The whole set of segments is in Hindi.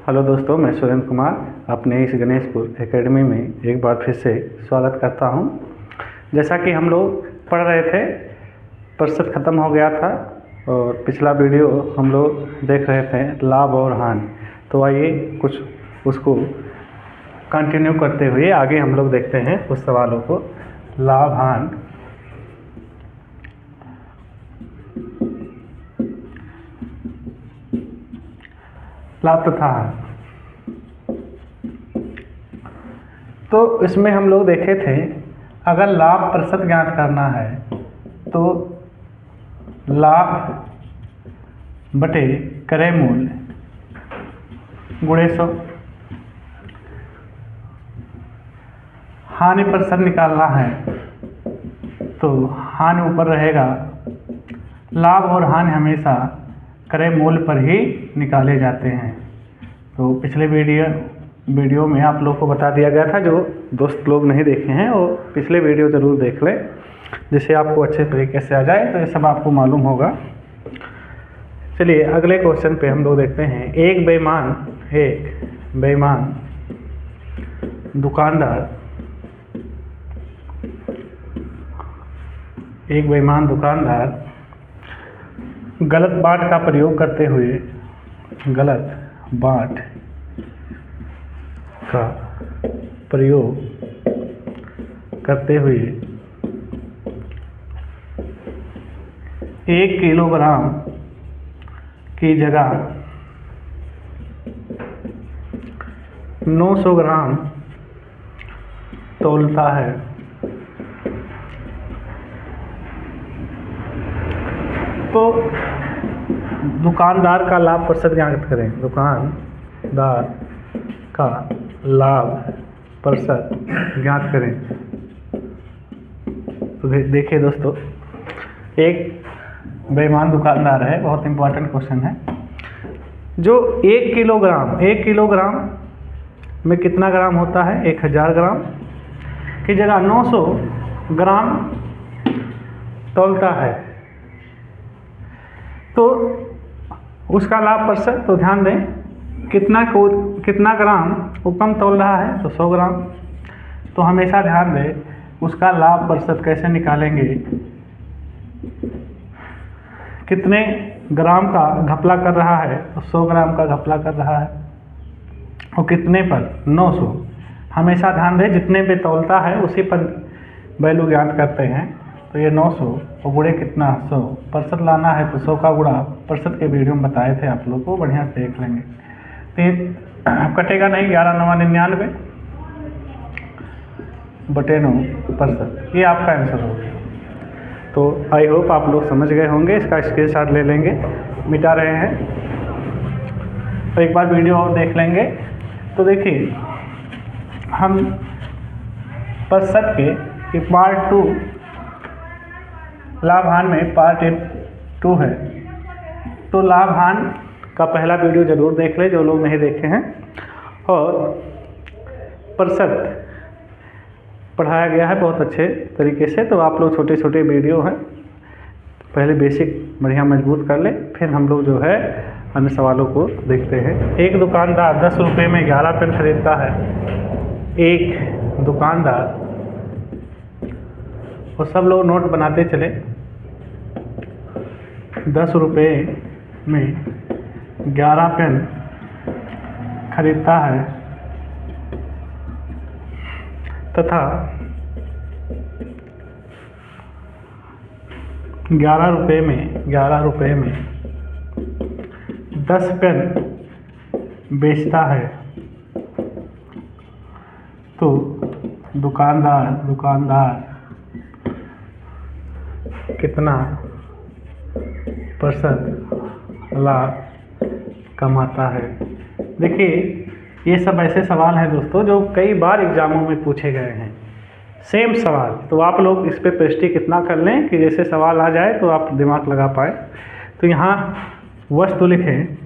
हेलो दोस्तों, मैं सुरेंद्र कुमार अपने इस गणेशपुर एकेडमी में एक बार फिर से स्वागत करता हूं। जैसा कि हम लोग पढ़ रहे थे, प्रतिशत ख़त्म हो गया था और पिछला वीडियो हम लोग देख रहे थे लाभ और हानि। तो आइए कुछ उसको कंटिन्यू करते हुए आगे हम लोग देखते हैं उस सवालों को। लाभ हानि, लाभ तथा हानि। तो इसमें हम लोग देखे थे, अगर लाभ प्रतिशत ज्ञात करना है तो लाभ बटे क्रय मूल्य गुणे 100। हानि प्रतिशत निकालना है तो हानि ऊपर रहेगा। लाभ और हानि हमेशा क्रय मूल्य पर ही निकाले जाते हैं। तो पिछले वीडियो में आप लोग को बता दिया गया था। जो दोस्त लोग नहीं देखे हैं वो पिछले वीडियो ज़रूर देख लें, जिससे आपको अच्छे तरीके से आ जाए, तो ये सब आपको मालूम होगा। चलिए अगले क्वेश्चन पे हम लोग देखते हैं। एक बेईमान दुकानदार गलत बाट का प्रयोग करते हुए 1 किलोग्राम की जगह 900 ग्राम तौलता है। तो दुकानदार का लाभ प्रतिशत ज्ञात करें। दुकानदार का लाभ प्रतिशत ज्ञात करें। तो देखिए दोस्तों, एक बेईमान दुकानदार है, बहुत इंपॉर्टेंट क्वेश्चन है। जो 1 किलोग्राम में कितना ग्राम होता है? 1000 ग्राम की जगह 900 ग्राम तौलता है। तो उसका लाभ प्रतिशत, तो ध्यान दें कितना ग्राम वो कम तौल रहा है, तो 100 ग्राम। तो हमेशा ध्यान दें उसका लाभ प्रतिशत कैसे निकालेंगे। कितने ग्राम का घपला कर रहा है, तो 100 ग्राम का घपला कर रहा है। और कितने पर? 900। हमेशा ध्यान दें जितने पे तौलता है उसी पर वैल्यू ज्ञात करते हैं। तो ये 900 और गुणे कितना? 100। प्रतिशत लाना है तो 100 का गुणा प्रतिशत के वीडियो में बताए थे, आप लोग को बढ़िया से देख लेंगे। तो कटेगा नहीं। 11 9 99 बटे 9 प्रतिशत, ये आपका आंसर होगा। तो आई होप आप लोग समझ गए होंगे। इसका स्क्रीनशॉट ले लेंगे, मिटा रहे हैं तो एक बार वीडियो और देख लेंगे। तो देखिए, हम प्रतिशत के पार्ट 2 लाभ हानि में पार्ट 2 है। तो लाभ हानि का पहला वीडियो ज़रूर देख ले जो लोग नहीं देखे हैं। और प्रतिशत पढ़ाया गया है बहुत अच्छे तरीके से। तो आप लोग छोटे छोटे वीडियो हैं, पहले बेसिक बढ़िया मजबूत कर ले, फिर हम लोग जो है अन्य सवालों को देखते हैं। एक दुकानदार 10 रुपये में 11 पेन खरीदता है। एक दुकानदार, और सब लोग नोट बनाते चले, 10 रुपये में 11 पेन खरीदता है तथा 11 रुपये में 10 पेन बेचता है। तो दुकानदार कितना प्रतिशत लाभ कमाता है? देखिए, ये सब ऐसे सवाल हैं दोस्तों जो कई बार एग्जामों में पूछे गए हैं, सेम सवाल। तो आप लोग इस पे प्रैक्टिस इतना कर लें कि जैसे सवाल आ जाए तो आप दिमाग लगा पाए। तो यहाँ वस्तु लिखें,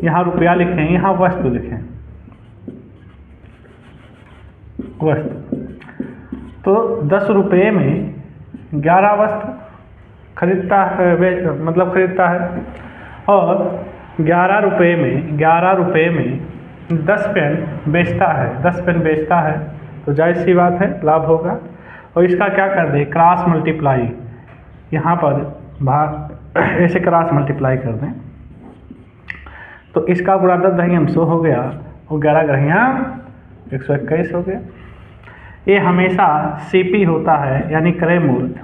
यहाँ रुपया लिखें, यहाँ वस्तु लिखें, वस्तु। तो 10 रुपये में 11 वस्तु खरीदता है और 11 रुपये में 10 पेन बेचता है, 10 पेन बेचता है, तो जाहिर सी बात है लाभ होगा। और इसका क्या कर दें, क्रॉस मल्टीप्लाई, यहाँ पर भाग ऐसे क्रॉस मल्टीप्लाई कर दें, तो इसका गुणा 10 दहिया 100 हो गया और 11 ग्रहियाँ 121 हो गया। ये हमेशा सीपी होता है, यानी क्रय मूल्य,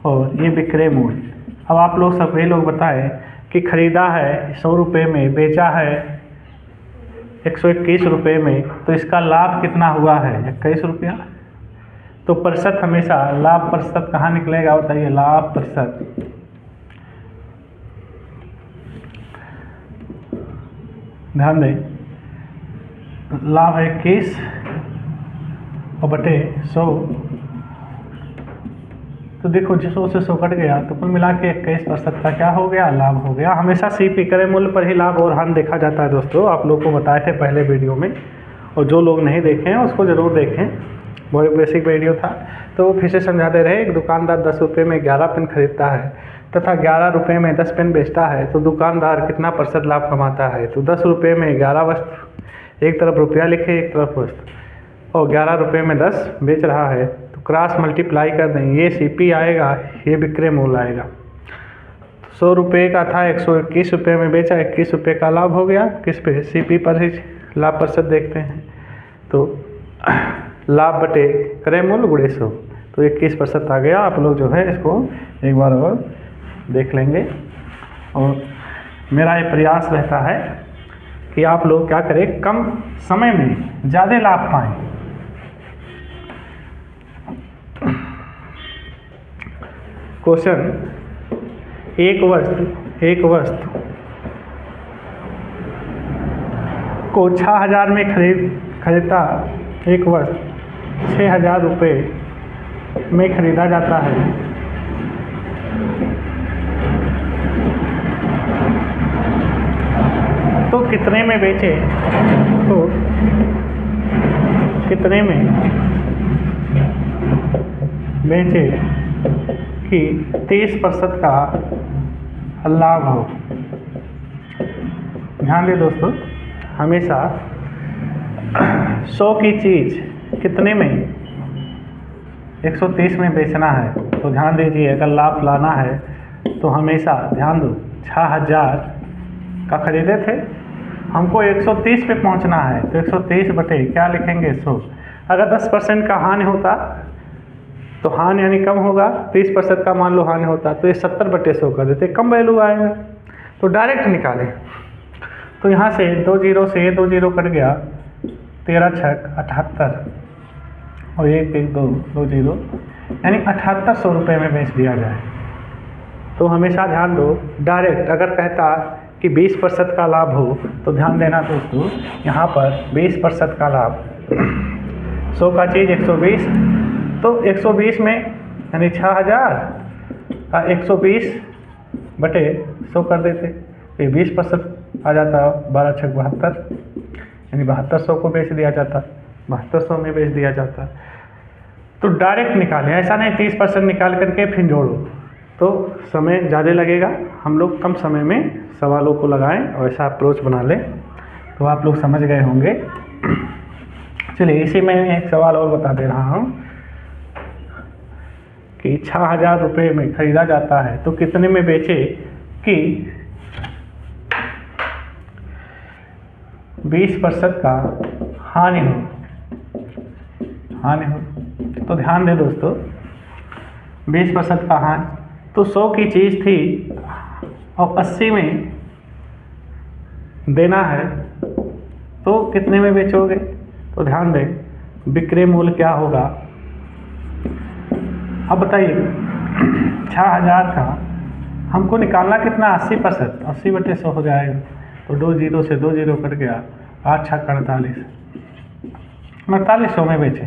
और ये विक्रय मूल्य। अब आप लोग सभी लोग बताएं कि खरीदा है 100 रुपये में, बेचा है 121 रुपये में, तो इसका लाभ कितना हुआ है, 21 रुपया। तो प्रतिशत हमेशा लाभ प्रतिशत कहाँ निकलेगा बताइए, लाभ प्रतिशत ध्यान दें, लाभ है 21 और बटे 100, तो देखो 100 से 100 कट गया, तो कुल मिला के 21% का क्या हो गया, लाभ हो गया। हमेशा सीपी क्रय मूल्य पर ही लाभ और हानि देखा जाता है दोस्तों, आप लोग को बताए थे पहले वीडियो में, और जो लोग नहीं देखे हैं उसको ज़रूर देखें, बहुत बेसिक वीडियो था। तो फिर से समझाते रहे, एक दुकानदार 10 रुपये में 11 पेन खरीदता है तथा 11 रुपये में 10 पेन बेचता है, तो दुकानदार कितना प्रतिशत लाभ कमाता है। तो 10 रुपये में 11 वस्तु, एक तरफ रुपया लिखे एक तरफ वस्तु, और 11 रुपये में 10 बेच रहा है, तो क्रॉस मल्टीप्लाई कर दें, ये सीपी आएगा, ये विक्रय मूल्य आएगा। 100 रुपये का था, 121 रुपये में बेचा, 21 रुपये का लाभ हो गया। किस पे, सीपी पर ही लाभ प्रतिशत देखते हैं, तो लाभ बटे क्रय मूल्य गुणे 100, तो 21% आ गया। आप लोग जो है इसको एक बार और देख लेंगे, और मेरा ये प्रयास रहता है कि आप लोग क्या करें, कम समय में ज़्यादा लाभ पाएं। क्वेश्चन, एक वस्तु को 6000 में खरीदता, एक वस्तु 6000 रुपये में खरीदा जाता है, तो कितने में बेचे, तो कितने में बेचे कि 30% का लाभ हो। ध्यान दें दोस्तों, हमेशा 100 की चीज़ कितने में, 130 में बेचना है, तो ध्यान दीजिए अगर लाभ लाना है तो हमेशा ध्यान दो, 6000 का खरीदे थे, हमको 130 पे पहुंचना है, तो 130 बटे क्या लिखेंगे, 100। अगर 10% का हानि होता तो हानि यानी कम होगा, 30% का मान लो हानि होता तो ये 70 बटे 100 कर देते, कम वैल्यू आएगा। तो डायरेक्ट निकालें, तो यहाँ से 2 जीरो से 2 जीरो कट गया, 13 छक 78 और 1 1 2 जीरो, यानी 7800 रुपये में बेच दिया जाए। तो हमेशा ध्यान दो, डायरेक्ट अगर कहता कि 20% का लाभ हो, तो ध्यान देना दोस्तों, यहाँ पर 20% का लाभ, 100 का चीज़ 120, तो 120 में यानी 6000 का 120 बटे 100 कर देते, ये 20% आ जाता, 12 छक 72, यानी 7200 को बेच दिया जाता, 7200 में बेच दिया जाता। तो डायरेक्ट निकालें, ऐसा नहीं 30% निकाल करके फिर जोड़ो, तो समय ज़्यादा लगेगा। हम लोग कम समय में सवालों को लगाएं और ऐसा अप्रोच बना लें, तो आप लोग समझ गए होंगे। चलिए इसी में एक सवाल और बता दे रहा हूँ कि 6000 रुपये में खरीदा जाता है, तो कितने में बेचे कि 20% का हानि हो। तो ध्यान दें दोस्तों, 20% का हानि, तो 100 की चीज़ थी और 80 में देना है, तो कितने में बेचोगे। तो ध्यान दें, विक्रय मूल्य क्या होगा। अब बताइए 6000 का हमको निकालना कितना, 80%, 80 बटे 100 हो जाएगा, तो 2 जीरो से 2 जीरो कट गया, 8 छक 48, 4800 में बेचें।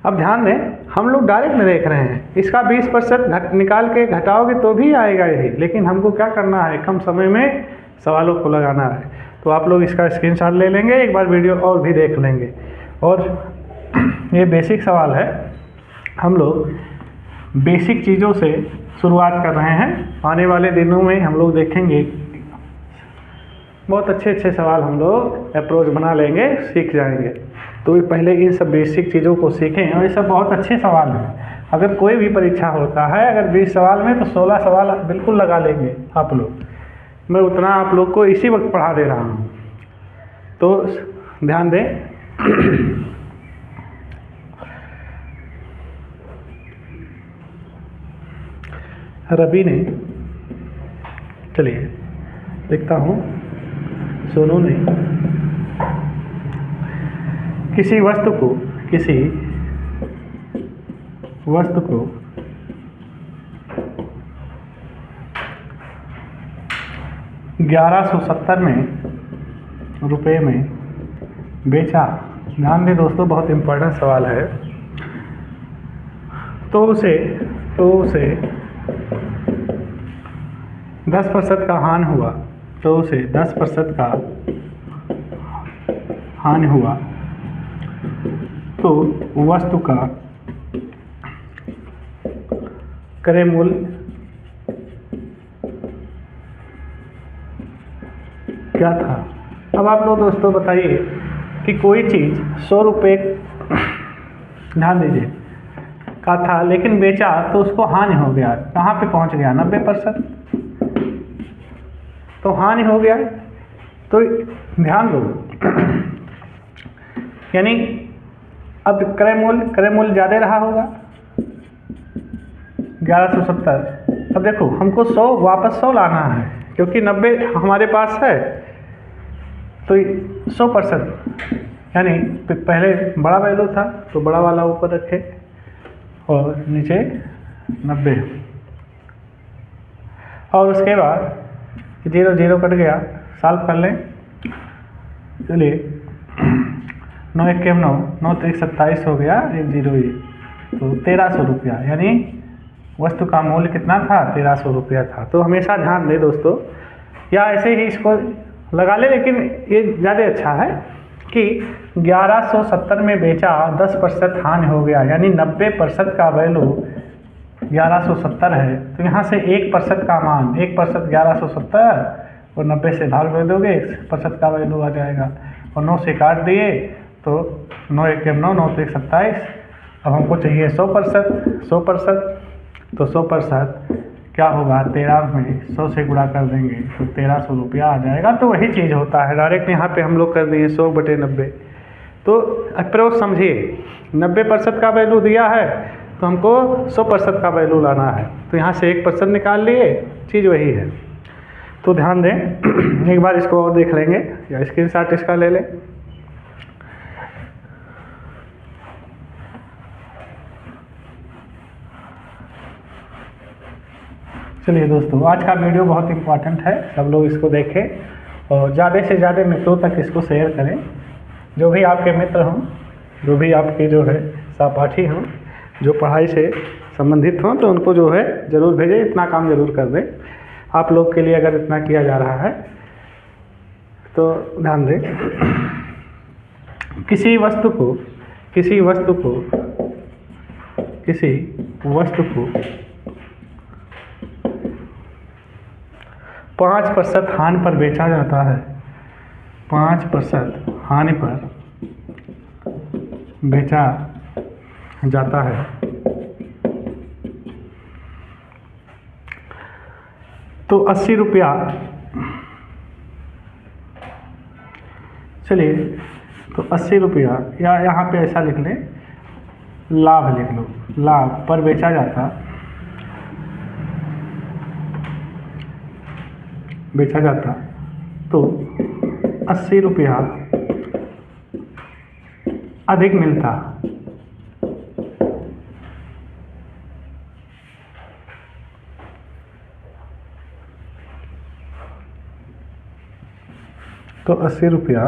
अब ध्यान दें, हम लोग डायरेक्ट में देख रहे हैं, इसका 20% निकाल के घटाओगे तो भी आएगा यही, लेकिन हमको क्या करना है, कम समय में सवालों को लगाना है। तो आप लोग इसका स्क्रीनशॉट ले लेंगे, एक बार वीडियो और भी देख लेंगे। और ये बेसिक सवाल है, हम लोग बेसिक चीज़ों से शुरुआत कर रहे हैं। आने वाले दिनों में हम लोग देखेंगे बहुत अच्छे अच्छे सवाल हम लोग अप्रोच बना लेंगे, सीख जाएंगे। तो पहले इन सब बेसिक चीज़ों को सीखें और ये सब बहुत अच्छे सवाल हैं। अगर कोई भी परीक्षा होता है, अगर 20 सवाल में तो 16 सवाल बिल्कुल लगा लेंगे आप लोग। मैं उतना आप लोग को इसी वक्त पढ़ा दे रहा हूँ, तो ध्यान दें। रवि ने, चलिए लिखता हूँ, सोनू ने किसी वस्तु को 1170 रुपये में बेचा। ध्यान दें दोस्तों, बहुत इम्पोर्टेंट सवाल है। तो उसे 10% का हानि हुआ। तो उसे 10% का हानि हुआ तो वस्तु का क्रय मूल्य क्या था। अब आप लोग दोस्तों बताइए कि कोई चीज़ 100 रुपये, ध्यान दीजिए, का था, लेकिन बेचा तो उसको हानि हो गया। कहाँ पे पहुँच गया? 90%। तो हानि हो गया। तो ध्यान दो, यानी अब क्रय मूल्य ज़्यादा रहा होगा 1170। अब देखो, हमको 100 वापस 100 लाना है, क्योंकि 90 हमारे पास है। तो 100%, यानी पहले बड़ा वैल्यू था तो बड़ा वाला ऊपर रखे और नीचे 90, और उसके बाद 0 0 कट गया, सॉल्व कर लें। चलिए 9 1 9, 9 3 27 हो गया, 1 0 1, तो 1300 रुपया, यानी वस्तु का मूल्य कितना था? 1300 रुपया था। तो हमेशा ध्यान दें दोस्तों, या ऐसे ही इसको लगा ले, लेकिन ये ज़्यादा अच्छा है कि 1170 में बेचा, 10% हानि हो गया, यानी 90% का वैल्यू 1170 है। तो यहाँ से 1% का मान, 1% 1170 और 90 से भाग दे दोगे, 1% का वैल्यू आ जाएगा। और 9 से काट दिए तो 9 1 9, 9 3 27। अब हमको चाहिए 100%। तो 100% क्या होगा? 13 में 100 से गुणा कर देंगे तो 1300 रुपया आ जाएगा। तो वही चीज़ होता है, डायरेक्ट यहाँ पे हम लोग कर दिए 100/90। तो अप्रोच समझिए, 90% का वैल्यू दिया है तो हमको 100% का वैल्यू लाना है। तो यहाँ से 1% निकाल लिए, चीज़ वही है। तो ध्यान दें, एक बार इसको और देख लेंगे, या स्क्रीनशॉट इसका ले लें। चलिए दोस्तों, आज का वीडियो बहुत इम्पोर्टेंट है, सब लोग इसको देखें और ज़्यादा से ज़्यादा मित्रों तक इसको शेयर करें। जो भी आपके मित्र हों, जो भी आपके जो है सहपाठी हों, जो पढ़ाई से संबंधित हों, तो उनको जो है ज़रूर भेजें। इतना काम ज़रूर कर दें। आप लोग के लिए अगर इतना किया जा रहा है तो ध्यान दें। किसी वस्तु को 5% हानि पर बेचा जाता है। 5% हानि पर बेचा जाता है तो 80 रुपया। चलिए, तो 80 रुपया, या यहाँ पे ऐसा लिख लें, लाभ लिख लो, लाभ पर बेचा जाता तो 80 रुपया अधिक मिलता। तो 80 रुपया,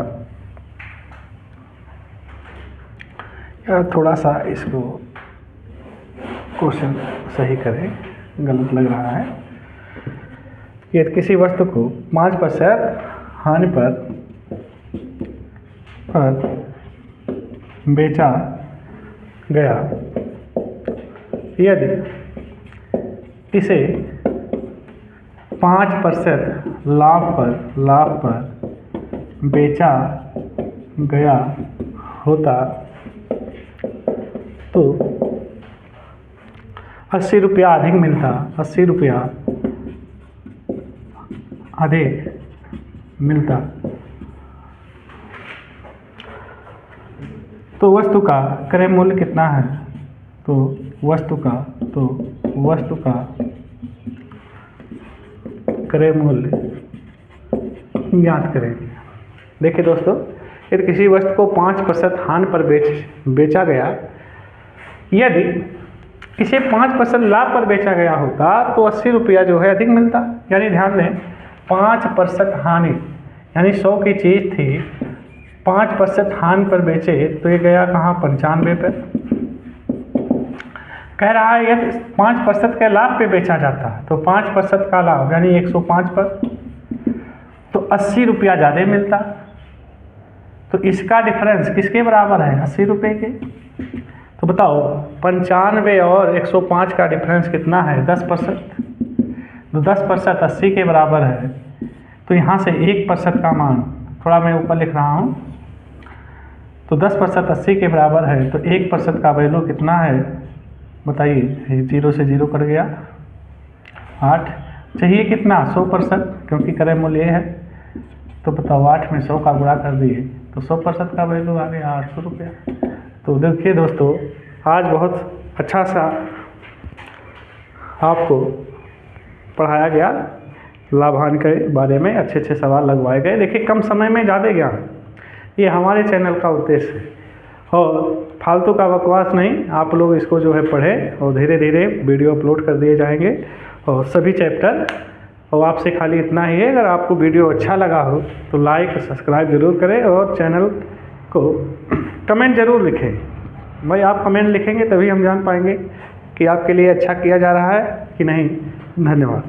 या थोड़ा सा इसको क्वेश्चन सही करें, गलत लग रहा है। ये किसी वस्तु को 5% हानि पर बेचा गया यदि इसे 5% लाभ पर बेचा गया होता तो 80 रुपया अधिक मिलता, 80 रुपया अधिक मिलता। तो वस्तु का क्रय मूल्य कितना है? तो वस्तु का क्रय मूल्य ज्ञात करेंगे। देखिए दोस्तों, यदि किसी वस्तु को 5% हानि पर बेचा गया, यदि इसे 5% लाभ पर बेचा गया होता तो 80 रुपया जो है अधिक मिलता। यानी ध्यान दें, 5% हानि, यानी 100 की चीज़ थी, 5% हानि पर बेचे तो ये गया कहाँ? 95 पे। कह रहा है यदि 5% के लाभ पे बेचा जाता तो 5% का लाभ यानी 105 पर, तो 80 रुपया ज़्यादा मिलता। तो इसका डिफरेंस किसके बराबर है? 80 रुपये के। तो बताओ 95 और 105 का डिफरेंस कितना है? 10%। तो 10% 80 के बराबर है, तो यहाँ से 1% का मान, थोड़ा मैं ऊपर लिख रहा हूँ, तो 10% 80 के बराबर है, तो 1% का वैल्यू कितना है बताइए? 0 से 0 कट गया, 8। चाहिए कितना? 100%, क्योंकि क्रय मूल्य है। तो बताओ 8 में 100 का गुणा कर दिए तो 100% का वैल्यू आ गया 800 रुपया। तो देखिए दोस्तों, आज बहुत अच्छा सा आपको पढ़ाया गया, लाभ हानि के बारे में अच्छे अच्छे सवाल लगवाए गए। देखिए, कम समय में ज़्यादा ज्ञान, ये हमारे चैनल का उद्देश्य है। और फालतू का बकवास नहीं, आप लोग इसको जो है पढ़ें और धीरे धीरे वीडियो अपलोड कर दिए जाएंगे और सभी चैप्टर। और आपसे खाली इतना ही है, अगर आपको वीडियो अच्छा लगा हो तो लाइक सब्सक्राइब जरूर करें और चैनल को कमेंट ज़रूर लिखें। भाई आप कमेंट लिखेंगे तभी हम जान पाएंगे कि आपके लिए अच्छा किया जा रहा है कि नहीं। धन्यवाद।